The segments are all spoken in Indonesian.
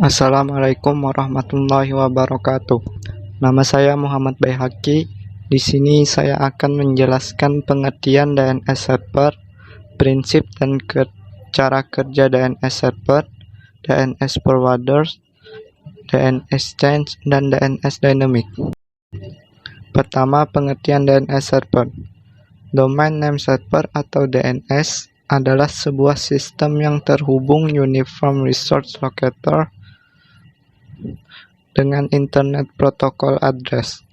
Assalamualaikum warahmatullahi wabarakatuh. Nama saya Muhammad Baihaqi. Di sini saya akan menjelaskan pengertian DNS server, prinsip dan cara kerja DNS server, DNS forwarders, DNS change, dan DNS dynamic. Pertama, pengertian DNS server. Domain Name Server atau DNS adalah sebuah sistem yang terhubung Uniform Resource Locator dengan Internet Protocol Address.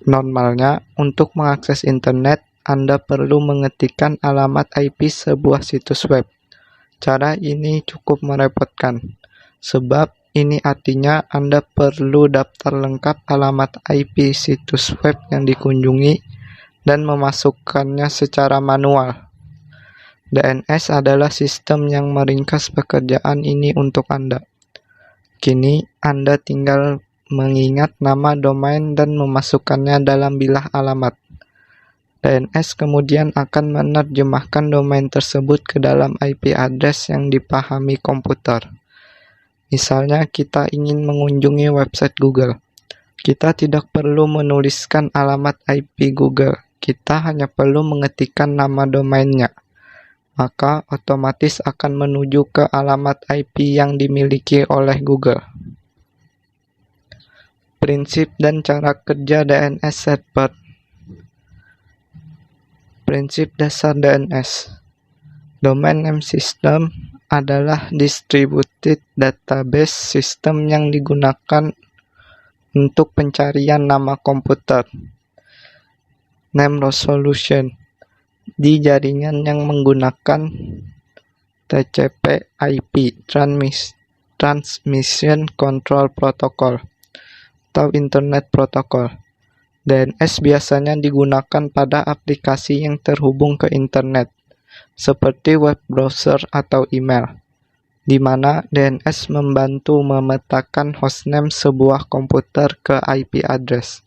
Normalnya, untuk mengakses internet, Anda perlu mengetikkan alamat IP sebuah situs web. Cara ini cukup merepotkan, sebab ini artinya Anda perlu daftar lengkap alamat IP situs web yang dikunjungi dan memasukkannya secara manual. DNS adalah sistem yang meringkas pekerjaan ini untuk Anda. Kini, Anda tinggal mengingat nama domain dan memasukkannya dalam bilah alamat. DNS kemudian akan menerjemahkan domain tersebut ke dalam IP address yang dipahami komputer. Misalnya, kita ingin mengunjungi website Google. Kita tidak perlu menuliskan alamat IP Google. Kita hanya perlu mengetikkan nama domainnya. Maka otomatis akan menuju ke alamat IP yang dimiliki oleh Google. Prinsip dan cara kerja DNS server. Prinsip dasar DNS. Domain Name System adalah distributed database system yang digunakan untuk pencarian nama komputer. Name resolution di jaringan yang menggunakan TCP/IP Transmission Control Protocol atau Internet Protocol. DNS biasanya digunakan pada aplikasi yang terhubung ke internet, seperti web browser atau email, di mana DNS membantu memetakan hostname sebuah komputer ke IP address.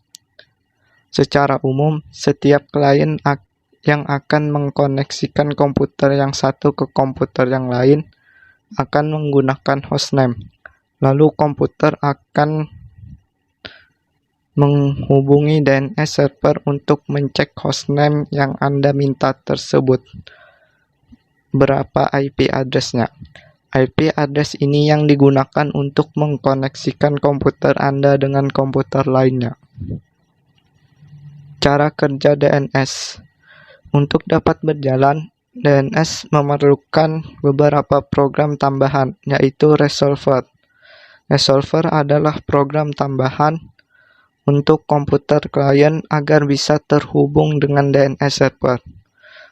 Secara umum, setiap klien yang akan mengkoneksikan komputer yang satu ke komputer yang lain akan menggunakan hostname. Lalu komputer akan menghubungi DNS server untuk mencek hostname yang Anda minta tersebut. Berapa IP address-nya? IP address ini yang digunakan untuk mengkoneksikan komputer Anda dengan komputer lainnya. Cara kerja DNS. Untuk dapat berjalan, DNS memerlukan beberapa program tambahan, yaitu resolver. Resolver adalah program tambahan untuk komputer klien agar bisa terhubung dengan DNS server.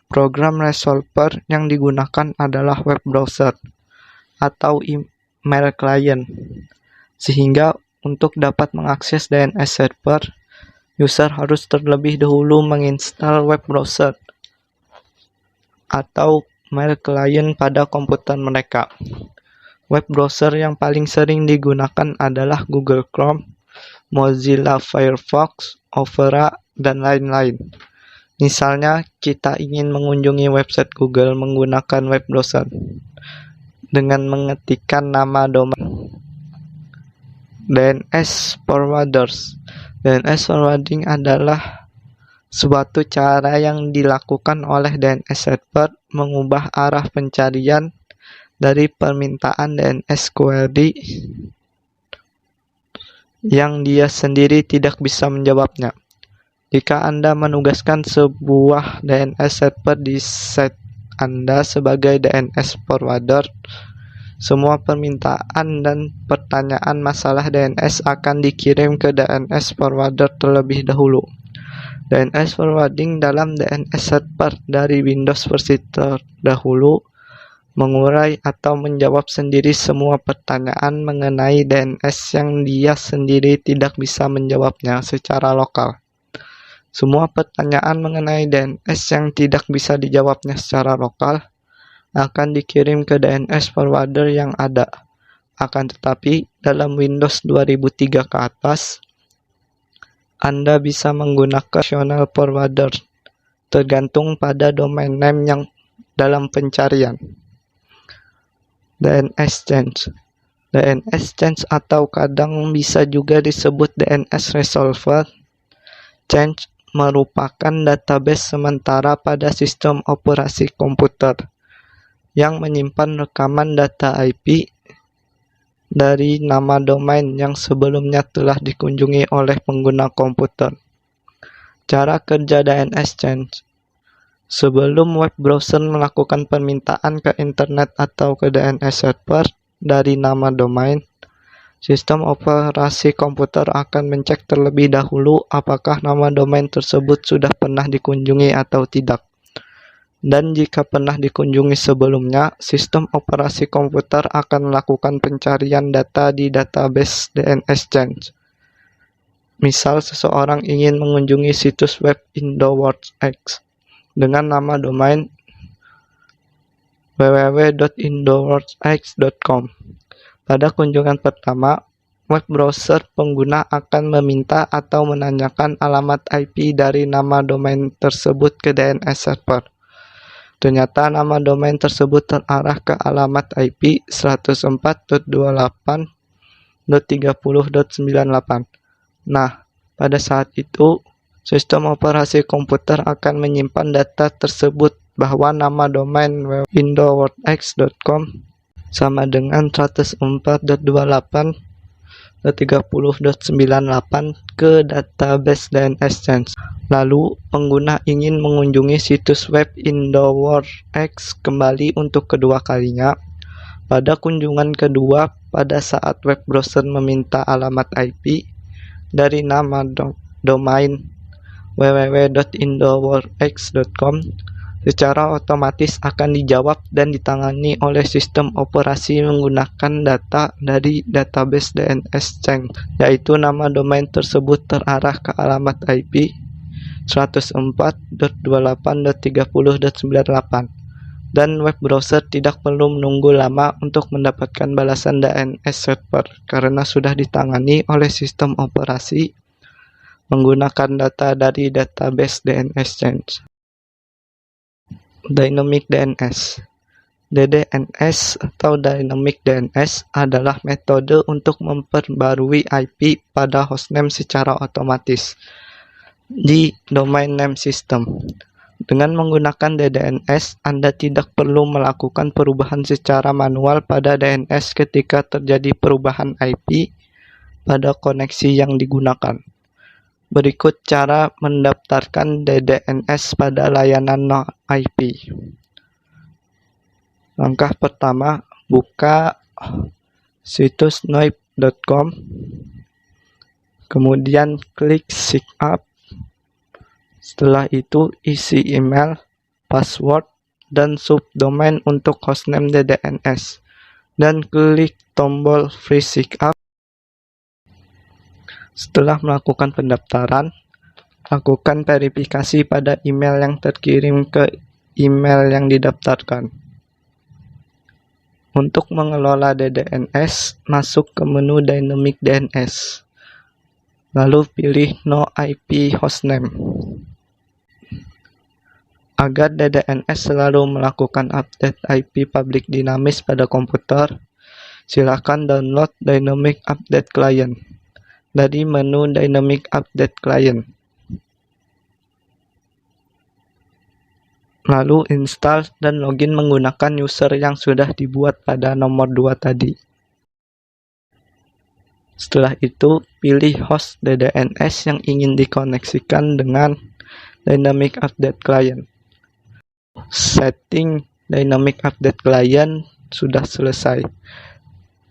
Program resolver yang digunakan adalah web browser atau email client. Sehingga untuk dapat mengakses DNS server, user harus terlebih dahulu menginstal web browser atau mail client pada komputer mereka. Web browser yang paling sering digunakan adalah Google Chrome, Mozilla Firefox, Opera, dan lain-lain. Misalnya, kita ingin mengunjungi website Google menggunakan web browser dengan mengetikkan nama domain. DNS forwarders. DNS forwarding adalah suatu cara yang dilakukan oleh DNS server mengubah arah pencarian dari permintaan DNS query yang dia sendiri tidak bisa menjawabnya. Jika Anda menugaskan sebuah DNS server di site Anda sebagai DNS forwarder, semua permintaan dan pertanyaan masalah DNS akan dikirim ke DNS forwarder terlebih dahulu. DNS forwarding dalam DNS server dari Windows versi terdahulu mengurai atau menjawab sendiri semua pertanyaan mengenai DNS yang dia sendiri tidak bisa menjawabnya secara lokal. Semua pertanyaan mengenai DNS yang tidak bisa dijawabnya secara lokal akan dikirim ke DNS forwarder yang ada. Akan tetapi, dalam Windows 2003 ke atas, Anda bisa menggunakan optional forwarder, tergantung pada domain name yang dalam pencarian. DNS change. DNS change atau kadang bisa juga disebut DNS resolver change merupakan database sementara pada sistem operasi komputer yang menyimpan rekaman data IP dari nama domain yang sebelumnya telah dikunjungi oleh pengguna komputer. Cara kerja DNS change. Sebelum web browser melakukan permintaan ke internet atau ke DNS server dari nama domain, sistem operasi komputer akan mengecek terlebih dahulu apakah nama domain tersebut sudah pernah dikunjungi atau tidak. Dan jika pernah dikunjungi sebelumnya, sistem operasi komputer akan melakukan pencarian data di database DNS change. Misal, seseorang ingin mengunjungi situs web IndoWorldX dengan nama domain www.indoworldx.com. Pada kunjungan pertama, web browser pengguna akan meminta atau menanyakan alamat IP dari nama domain tersebut ke DNS server. Ternyata nama domain tersebut terarah ke alamat IP 104.28.30.98. Nah, pada saat itu, sistem operasi komputer akan menyimpan data tersebut bahwa nama domain indoworldx.com sama dengan 104.28.30.98 ke database DNS change. Lalu, pengguna ingin mengunjungi situs web IndoWorldX kembali untuk kedua kalinya. Pada kunjungan kedua, pada saat web browser meminta alamat IP dari nama domain www.indoworldx.com, secara otomatis akan dijawab dan ditangani oleh sistem operasi menggunakan data dari database DNS change, yaitu nama domain tersebut terarah ke alamat IP 104.28.30.98 dan web browser tidak perlu menunggu lama untuk mendapatkan balasan DNS server karena sudah ditangani oleh sistem operasi menggunakan data dari database DNS change. Dynamic DNS. DDNS atau Dynamic DNS adalah metode untuk memperbarui IP pada hostname secara otomatis di domain name system. Dengan menggunakan DDNS, Anda tidak perlu melakukan perubahan secara manual pada DNS ketika terjadi perubahan IP pada koneksi yang digunakan. Berikut cara mendaftarkan DDNS pada layanan no-IP. Langkah pertama, buka situs noip.com, kemudian klik sign up. Setelah itu, isi email, password, dan subdomain untuk hostname DDNS, dan klik tombol free sign up. Setelah melakukan pendaftaran, lakukan verifikasi pada email yang terkirim ke email yang didaftarkan. Untuk mengelola DDNS, masuk ke menu Dynamic DNS, lalu pilih No IP Hostname. Agar DDNS selalu melakukan update IP publik dinamis pada komputer, silakan download Dynamic Update Client dari menu Dynamic Update Client. Lalu install dan login menggunakan user yang sudah dibuat pada nomor 2 tadi. Setelah itu, pilih host DDNS yang ingin dikoneksikan dengan Dynamic Update Client. Setting Dynamic Update Client sudah selesai.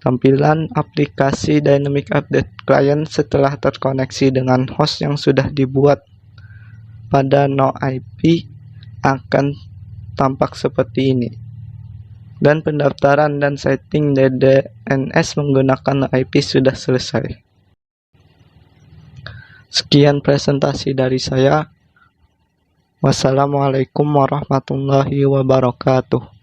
Tampilan aplikasi Dynamic Update Client setelah terkoneksi dengan host yang sudah dibuat pada no IP akan tampak seperti ini. Dan pendaftaran dan setting DDNS menggunakan no IP sudah selesai. Sekian presentasi dari saya. Wassalamualaikum warahmatullahi wabarakatuh.